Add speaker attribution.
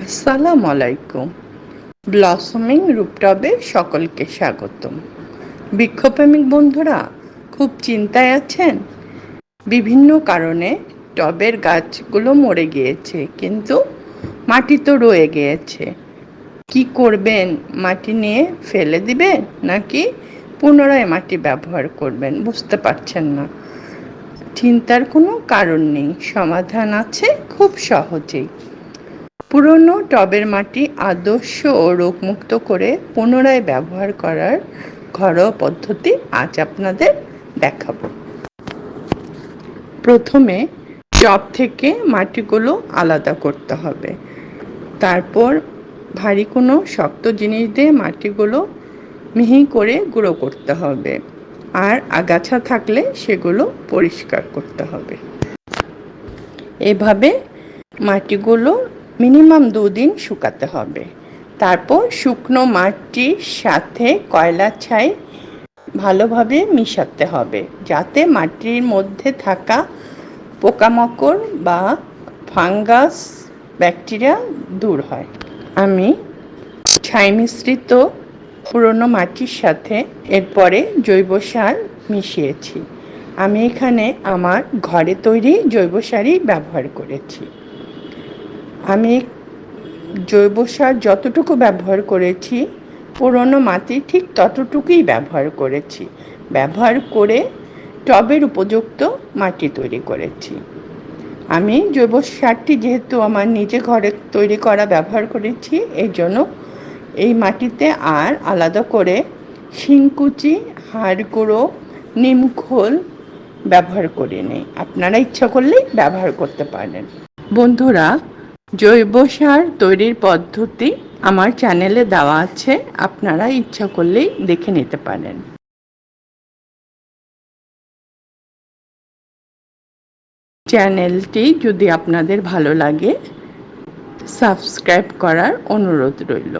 Speaker 1: আসসালামু আলাইকুম। ব্লসমিং রূপটবে সকলকে স্বাগতম। বৃক্ষপ্রেমিক বন্ধুরা খুব চিন্তায় আছেন? বিভিন্ন কারণে টবের গাছগুলো মরে গিয়েছে, কিন্তু মাটি তো রয়ে গিয়েছে। কি করবেন? মাটি নিয়ে ফেলে দিবেন নাকি পুনরায় মাটি ব্যবহার করবেন বুঝতে পারছেন না। চিন্তার কোনো কারণ নেই, সমাধান আছে খুব সহজেই। পুরনো টবের মাটি আদর্শ ও রোগমুক্ত করে পুনরায় ব্যবহার করার ঘরোয়া পদ্ধতি আজ আপনাদের দেখাবো। প্রথমে টব থেকে মাটিগুলো আলাদা করতে হবে। তারপর ভারী কোনো শক্ত জিনিস দিয়ে মাটিগুলো মিহি করে গুঁড়ো করতে হবে, আর আগাছা থাকলে সেগুলো পরিষ্কার করতে হবে। এভাবে মাটিগুলো মিনিমাম 2 দিন শুকাতে হবে। তারপর শুকনো মাটির সাথে কয়লা ছাই ভালোভাবে মিশাতে হবে, যাতে মাটির মধ্যে থাকা পোকামাকড় বা ফাঙ্গাস ব্যাকটেরিয়া দূর হয়। আমি ছাই মিশ্রিত পুরনো মাটির সাথে এরপরে জৈব সার মিশিয়েছি। আমি এখানে আমার ঘরে তৈরি জৈব সারই ব্যবহার করেছি। আমি জৈব সার যতটুকু ব্যবহার করেছি, পুরনো মাটি ঠিক ততটুকুই ব্যবহার করেছি। ব্যবহার করে টবের উপযুক্ত মাটি তৈরি করেছি। আমি জৈব সারটি যেহেতু আমার নিজে ঘরে তৈরি করা ব্যবহার করেছি, এই জন্য এই মাটিতে আর আলাদা করে শিংকুচি, হাড় গুঁড়ো, নিমখোল ব্যবহার করিনি। আপনারা ইচ্ছা করলেই ব্যবহার করতে পারেন। বন্ধুরা, জৈব সার তৈরির পদ্ধতি আমার চ্যানেলে দেওয়া আছে, আপনারা ইচ্ছা করলেই দেখে নিতে পারেন। চ্যানেলটি যদি আপনাদের ভালো লাগে, সাবস্ক্রাইব করার অনুরোধ রইল।